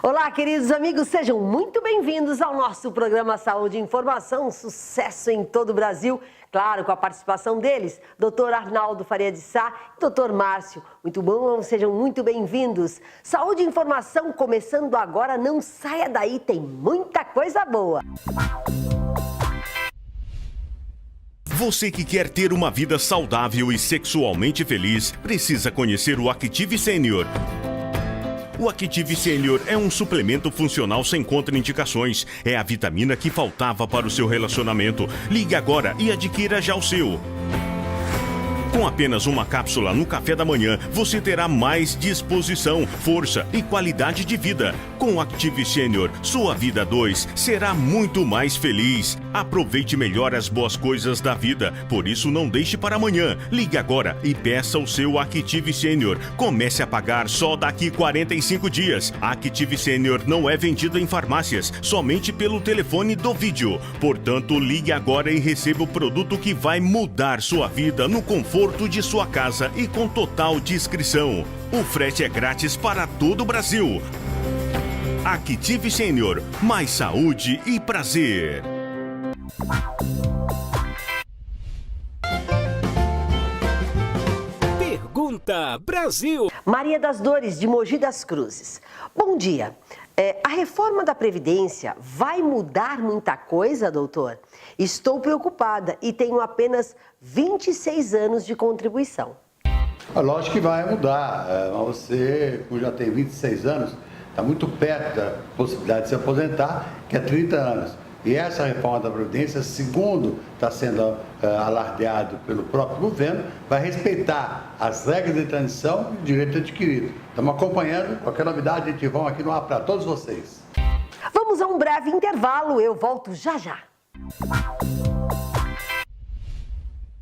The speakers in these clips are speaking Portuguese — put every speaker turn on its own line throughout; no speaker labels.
Olá, queridos amigos, sejam muito bem-vindos ao nosso programa Saúde e Informação, sucesso em todo o Brasil. Claro, com a participação deles, Dr. Arnaldo Faria de Sá e Dr. Márcio. Muito bom, sejam muito bem-vindos. Saúde e Informação começando agora, não saia daí, tem muita coisa boa.
Você que quer ter uma vida saudável e sexualmente feliz, precisa conhecer o Active Senior. O Active Senior é um suplemento funcional sem contraindicações. É a vitamina que faltava para o seu relacionamento. Ligue agora e adquira já o seu. Com apenas uma cápsula no café da manhã, você terá mais disposição, força e qualidade de vida. Com o Active Senior, sua vida 2 será muito mais feliz. Aproveite melhor as boas coisas da vida, por isso não deixe para amanhã. Ligue agora e peça o seu Active Senior. Comece a pagar só daqui 45 dias. A Active Senior não é vendida em farmácias, somente pelo telefone do vídeo. Portanto, ligue agora e receba o produto que vai mudar sua vida no conforto de sua casa e com total discrição. O frete é grátis para todo o Brasil. Active Senior, mais saúde e prazer.
Pergunta Brasil.
Maria das Dores, de Mogi das Cruzes. Bom dia. A reforma da Previdência vai mudar muita coisa, doutor? Estou preocupada e tenho apenas 26 anos de contribuição.
Lógico que vai mudar. Você, como já tem 26 anos, está muito perto da possibilidade de se aposentar, que é 30 anos. E essa reforma da Previdência, segundo está sendo alardeado pelo próprio governo, vai respeitar as regras de transição e direito adquirido. Estamos acompanhando, qualquer novidade a gente vai aqui no ar para todos vocês.
Vamos a um breve intervalo, eu volto já já.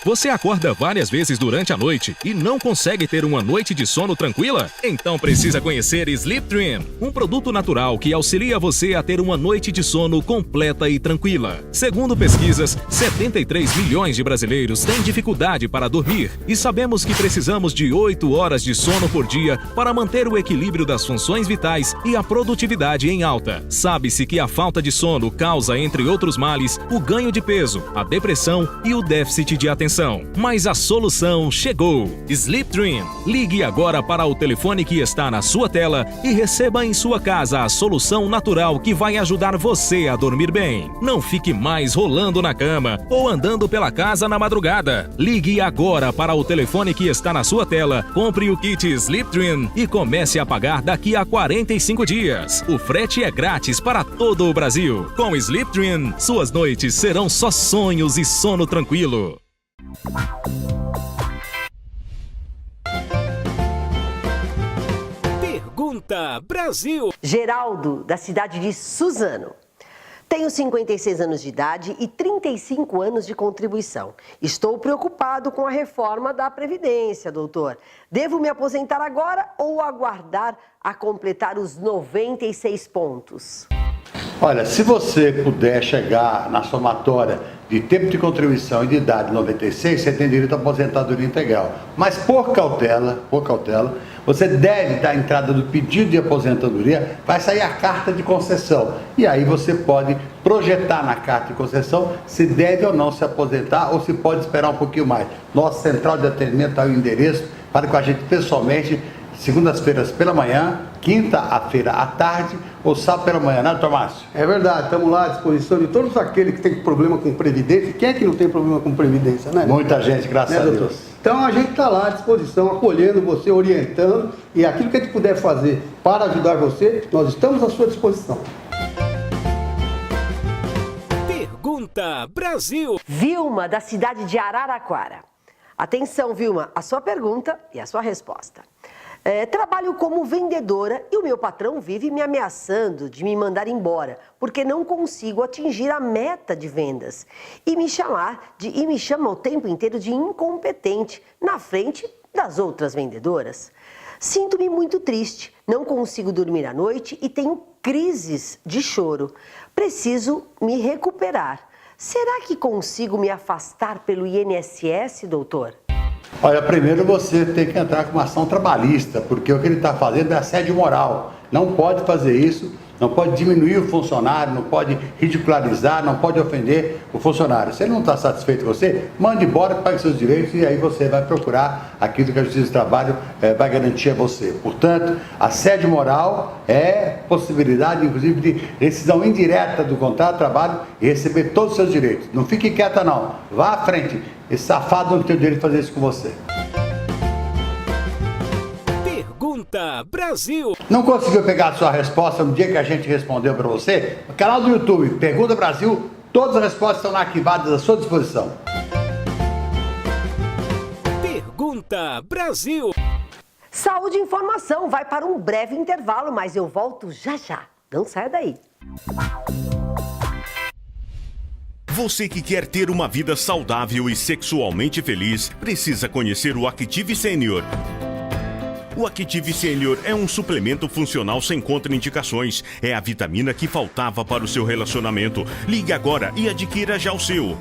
Você acorda várias vezes durante a noite e não consegue ter uma noite de sono tranquila? Então precisa conhecer Sleep Dream, um produto natural que auxilia você a ter uma noite de sono completa e tranquila. Segundo pesquisas, 73 milhões de brasileiros têm dificuldade para dormir e sabemos que precisamos de 8 horas de sono por dia para manter o equilíbrio das funções vitais e a produtividade em alta. Sabe-se que a falta de sono causa, entre outros males, o ganho de peso, a depressão e o déficit de atenção. Mas a solução chegou. Sleep Dream. Ligue agora para o telefone que está na sua tela e receba em sua casa a solução natural que vai ajudar você a dormir bem. Não fique mais rolando na cama ou andando pela casa na madrugada. Ligue agora para o telefone que está na sua tela, compre o kit Sleep Dream e comece a pagar daqui a 45 dias. O frete é grátis para todo o Brasil. Com Sleep Dream, suas noites serão só sonhos e sono tranquilo. Pergunta Brasil.
Geraldo, da cidade de Suzano. Tenho 56 anos de idade e 35 anos de contribuição. Estou preocupado com a reforma da Previdência, doutor. Devo me aposentar agora ou aguardar a completar os 96 pontos?
Olha, se você puder chegar na somatória de tempo de contribuição e de idade 96, você tem direito à aposentadoria integral. Mas por cautela, você deve dar a entrada do pedido de aposentadoria, vai sair a carta de concessão. E aí você pode projetar na carta de concessão se deve ou não se aposentar ou se pode esperar um pouquinho mais. Nossa central de atendimento está o endereço, fale com a gente pessoalmente, segundas-feiras pela manhã, quinta-feira à tarde ou sábado pela manhã, né, doutor Márcio?
É verdade, estamos lá à disposição de todos aqueles que têm problema com Previdência. Quem é que não tem problema com Previdência, né?
Muita gente, graças a Deus.
Doutor? Então a gente está lá à disposição, acolhendo você, orientando, e aquilo que a gente puder fazer para ajudar você, nós estamos à sua disposição.
Pergunta Brasil.
Vilma, da cidade de Araraquara. Atenção, Vilma, a sua pergunta e a sua resposta. Trabalho como vendedora e o meu patrão vive me ameaçando de me mandar embora porque não consigo atingir a meta de vendas e me chama o tempo inteiro de incompetente na frente das outras vendedoras. Sinto-me muito triste, não consigo dormir à noite e tenho crises de choro. Preciso me recuperar. Será que consigo me afastar pelo INSS, doutor?
Olha, primeiro você tem que entrar com uma ação trabalhista, porque o que ele está fazendo é assédio moral. Não pode fazer isso, não pode diminuir o funcionário, não pode ridicularizar, não pode ofender o funcionário. Se ele não está satisfeito com você, mande embora, pague seus direitos e aí você vai procurar aquilo que a Justiça do Trabalho vai garantir a você. Portanto, assédio moral é possibilidade, inclusive, de rescisão indireta do contrato de trabalho e receber todos os seus direitos. Não fique quieta, não. Vá à frente. Esse safado não tem o direito de fazer isso com você.
Pergunta Brasil.
Não conseguiu pegar a sua resposta no dia que a gente respondeu para você? No canal do YouTube, Pergunta Brasil, todas as respostas estão lá arquivadas à sua disposição.
Pergunta Brasil.
Saúde e informação vai para um breve intervalo, mas eu volto já já. Não saia daí.
Você que quer ter uma vida saudável e sexualmente feliz, precisa conhecer o Active Senior. O Active Senior é um suplemento funcional sem contraindicações. É a vitamina que faltava para o seu relacionamento. Ligue agora e adquira já o seu.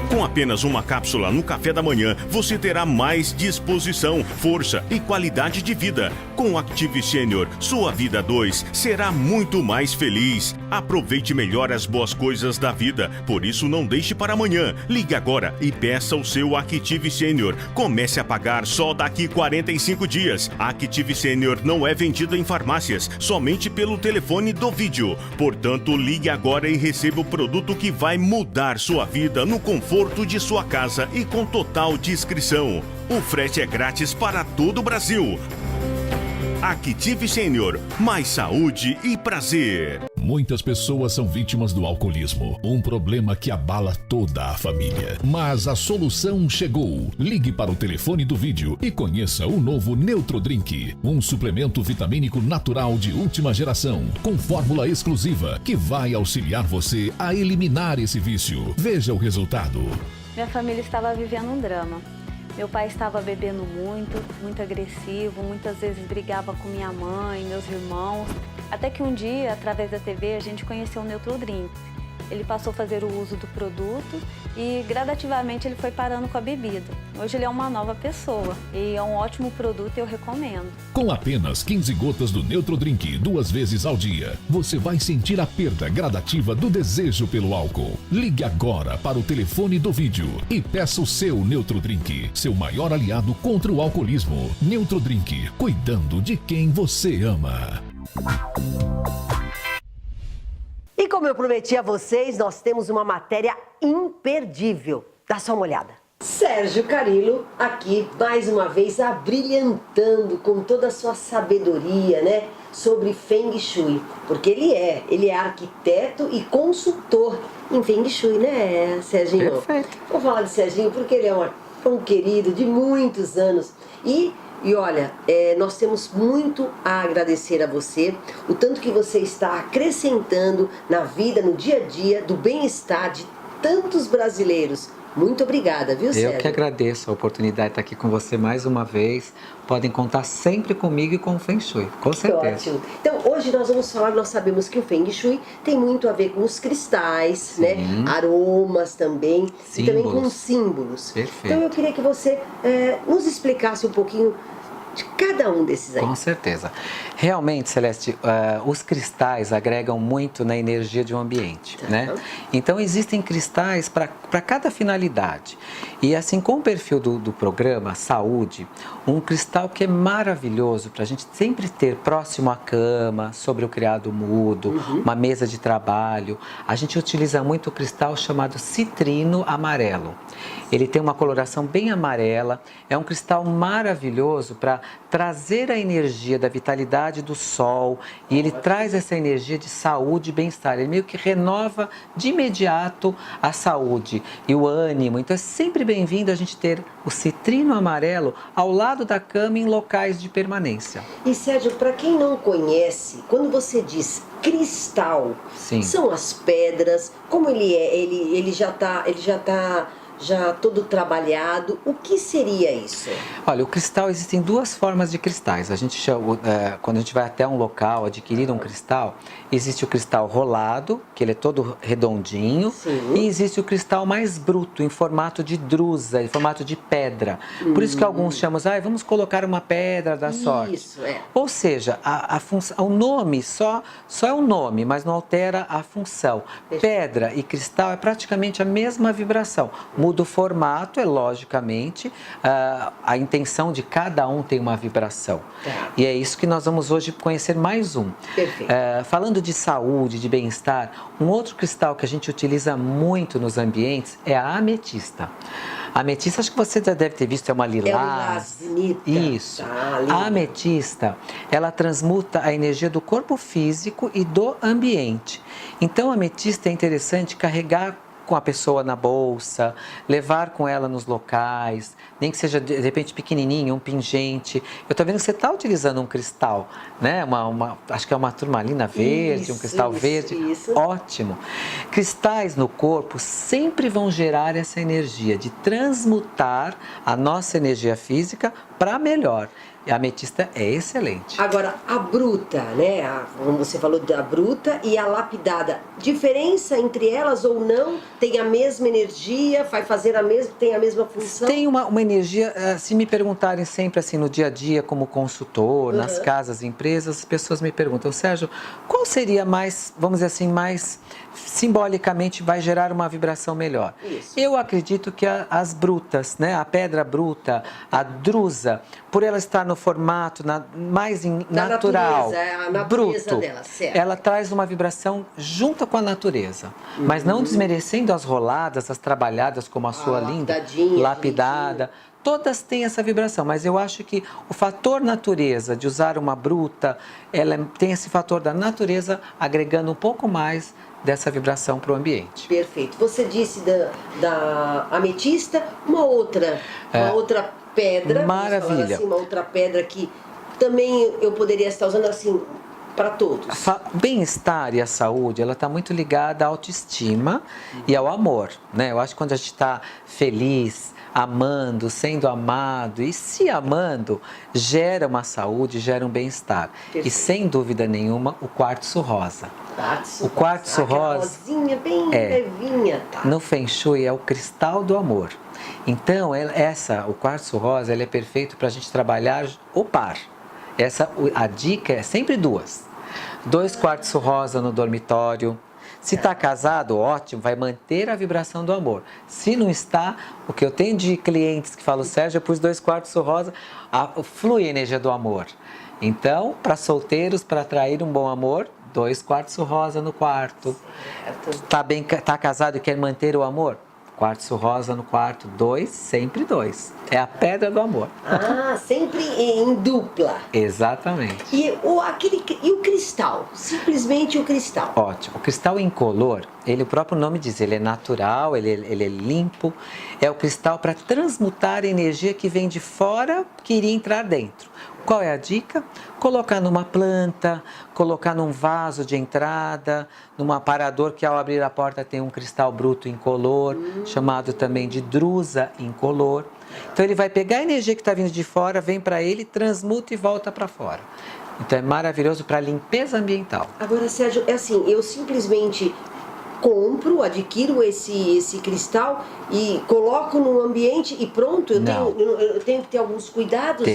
Com apenas uma cápsula no café da manhã, você terá mais disposição, força e qualidade de vida. Com o Active Senior, sua vida 2 será muito mais feliz. Aproveite melhor as boas coisas da vida, por isso não deixe para amanhã. Ligue agora e peça o seu Active Senior. Comece a pagar só daqui 45 dias. A Active Senior não é vendida em farmácias, somente pelo telefone do vídeo. Portanto, ligue agora e receba o produto que vai mudar sua vida no conforto de sua casa e com total discrição. O frete é grátis para todo o Brasil. Active Senior, mais saúde e prazer.
Muitas pessoas são vítimas do alcoolismo, um problema que abala toda a família. Mas a solução chegou. Ligue para o telefone do vídeo e conheça o novo Neutrodrink, um suplemento vitamínico natural de última geração, com fórmula exclusiva que vai auxiliar você a eliminar esse vício. Veja o resultado.
Minha família estava vivendo um drama. Meu pai estava bebendo muito agressivo, muitas vezes brigava com minha mãe, meus irmãos. Até que um dia, através da TV, a gente conheceu o Neutrodrink. Ele passou a fazer o uso do produto e gradativamente ele foi parando com a bebida. Hoje ele é uma nova pessoa e é um ótimo produto e eu recomendo.
Com apenas 15 gotas do Neutrodrink 2 vezes ao dia, você vai sentir a perda gradativa do desejo pelo álcool. Ligue agora para o telefone do vídeo e peça o seu Neutrodrink, seu maior aliado contra o alcoolismo. Neutrodrink, cuidando de quem você ama.
E como eu prometi a vocês, nós temos uma matéria imperdível. Dá só uma olhada. Sérgio Carilo aqui, mais uma vez, abrilhantando com toda a sua sabedoria, né? Sobre Feng Shui. Porque ele é arquiteto e consultor em Feng Shui, né, Serginho?
Perfeito.
Vou falar de Serginho porque ele é um querido de muitos anos. E olha, nós temos muito a agradecer a você, o tanto que você está acrescentando na vida, no dia a dia, do bem-estar de tantos brasileiros. Muito obrigada, viu, Sérgio?
Eu que agradeço a oportunidade de estar aqui com você mais uma vez. Podem contar sempre comigo e com o Feng Shui, com certeza.
Ótimo. Então, hoje nós vamos falar, nós sabemos que o Feng Shui tem muito a ver com os cristais,
Sim.
né? Aromas também,
Símbolos.
e também com símbolos.
Perfeito.
Então, eu queria que você nos explicasse um pouquinho de cada um desses aí.
Com certeza. Realmente, Celeste, os cristais agregam muito na energia de um ambiente, né? Então, existem cristais para cada finalidade. E assim, com o perfil do programa Saúde, um cristal que é maravilhoso para a gente sempre ter próximo à cama, sobre o criado mudo, uma mesa de trabalho. A gente utiliza muito o cristal chamado citrino amarelo. Ele tem uma coloração bem amarela, é um cristal maravilhoso para trazer a energia da vitalidade do sol e ele traz essa energia de saúde e bem-estar. Ele meio que renova de imediato a saúde e o ânimo. Então é sempre bem-vindo a gente ter o citrino amarelo ao lado da cama em locais de permanência.
E Sérgio, para quem não conhece, quando você diz cristal,
Sim.
são as pedras, como ele é? Ele já tá já todo trabalhado. O que seria isso?
Olha, o cristal, existem duas formas de cristais. A gente chama, quando a gente vai até um local adquirir um cristal, existe o cristal rolado, que ele é todo redondinho,
Sim.
e existe o cristal mais bruto, em formato de drusa, em formato de pedra. Por isso que alguns chamam, vamos colocar uma pedra da sorte.
Isso, é.
Ou seja, o nome só é um nome, mas não altera a função. Pedra e cristal é praticamente a mesma vibração. Muda o formato, logicamente, a intenção de cada um tem uma vibração.
Tá.
E é isso que nós vamos hoje conhecer mais um.
Perfeito.
Falando de saúde, de bem-estar, um outro cristal que a gente utiliza muito nos ambientes é a ametista. A ametista, acho que você já deve ter visto, é uma lilás.
É uma lilás bonita.
Isso.
Tá,
a ametista, ela transmuta a energia do corpo físico e do ambiente. Então, a ametista é interessante carregar com a pessoa na bolsa, levar com ela nos locais, nem que seja de repente pequenininho, um pingente. Eu estou vendo que você está utilizando um cristal, né? Acho que é uma turmalina verde, um cristal verde.
Isso.
Ótimo. Cristais no corpo sempre vão gerar essa energia de transmutar a nossa energia física para melhor. E a ametista é excelente.
Agora, a bruta, né? Como você falou da bruta e a lapidada. Diferença entre elas ou não? Tem a mesma energia? Vai fazer tem a mesma função?
Tem uma energia, se me perguntarem sempre assim no dia a dia como consultor, nas casas, empresas, as pessoas me perguntam, Sérgio, qual seria mais, vamos dizer assim, mais simbolicamente vai gerar uma vibração melhor?
Isso.
Eu acredito que as brutas, né? A pedra bruta, a drusa, por ela estar no formato mais natural,
a natureza
bruto,
dela, certo.
ela traz uma vibração junto com a natureza, mas não desmerecendo as roladas, as trabalhadas como a sua linda, lapidada. Todas têm essa vibração, mas eu acho que o fator natureza de usar uma bruta, ela tem esse fator da natureza agregando um pouco mais dessa vibração para o ambiente.
Perfeito. Você disse da ametista, uma outra pedra,
maravilha.
assim, uma outra pedra que também eu poderia estar usando assim para todos.
Bem-estar e a saúde, ela está muito ligada à autoestima e ao amor, né? Eu acho que quando a gente está feliz, amando, sendo amado e se amando, gera uma saúde, gera um bem-estar. E sem dúvida nenhuma, o quartzo rosa. O quartzo rosa,
rosinha bem levinha, tá?
No Feng Shui é o cristal do amor. Então, o quartzo rosa, ele é perfeito para a gente trabalhar o par. A dica é sempre 2 quartzo rosa no dormitório. Se está casado, ótimo, vai manter a vibração do amor. Se não está, o que eu tenho de clientes que falam, Sérgio, eu pus 2 quartzo rosa, flui a energia do amor. Então, para solteiros, para atrair um bom amor, 2 quartzo rosa no quarto. Tá casado e quer manter o amor? Quartzo rosa no quarto, 2, sempre 2. É a pedra do amor.
Sempre em dupla.
Exatamente.
E o cristal? Simplesmente o cristal.
Ótimo. O cristal incolor, o próprio nome diz, ele é natural, ele é limpo. É o cristal para transmutar a energia que vem de fora, que iria entrar dentro. Qual é a dica? Colocar numa planta, colocar num vaso de entrada, num aparador que ao abrir a porta tem um cristal bruto incolor, chamado também de drusa incolor. Então ele vai pegar a energia que está vindo de fora, vem para ele, transmuta e volta para fora. Então é maravilhoso para limpeza ambiental.
Agora, Sérgio, é assim, eu simplesmente adquiro esse cristal e coloco no ambiente e pronto? Eu tenho que ter alguns cuidados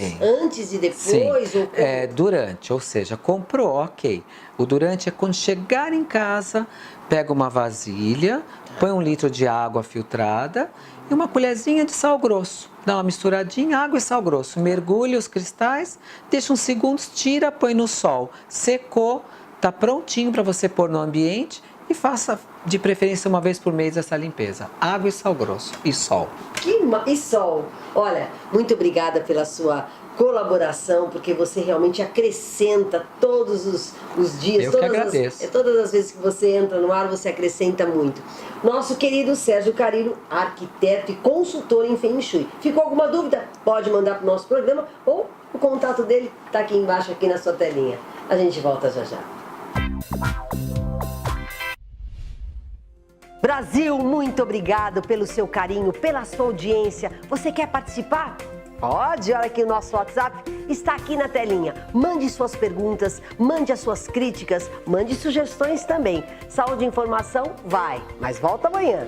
antes e depois?
Sim. Durante, ou seja, comprou, ok. O durante é quando chegar em casa, pega uma vasilha, põe 1 litro de água filtrada e uma colherzinha de sal grosso. Dá uma misturadinha, água e sal grosso. Mergulha os cristais, deixa uns segundos, tira, põe no sol. Secou, está prontinho para você pôr no ambiente. E faça, de preferência, 1 vez por mês essa limpeza. Água e sal grosso. E sol.
E sol. Olha, muito obrigada pela sua colaboração, porque você realmente acrescenta todos os dias.
Eu que agradeço.
Todas as vezes que você entra no ar, você acrescenta muito. Nosso querido Sérgio Carilo, arquiteto e consultor em Feng Shui. Ficou alguma dúvida? Pode mandar para o nosso programa ou o contato dele está aqui embaixo, aqui na sua telinha. A gente volta já já. Brasil, muito obrigado pelo seu carinho, pela sua audiência. Você quer participar? Pode, olha que o nosso WhatsApp está aqui na telinha. Mande suas perguntas, mande as suas críticas, mande sugestões também. Saúde e informação vai, mas volta amanhã.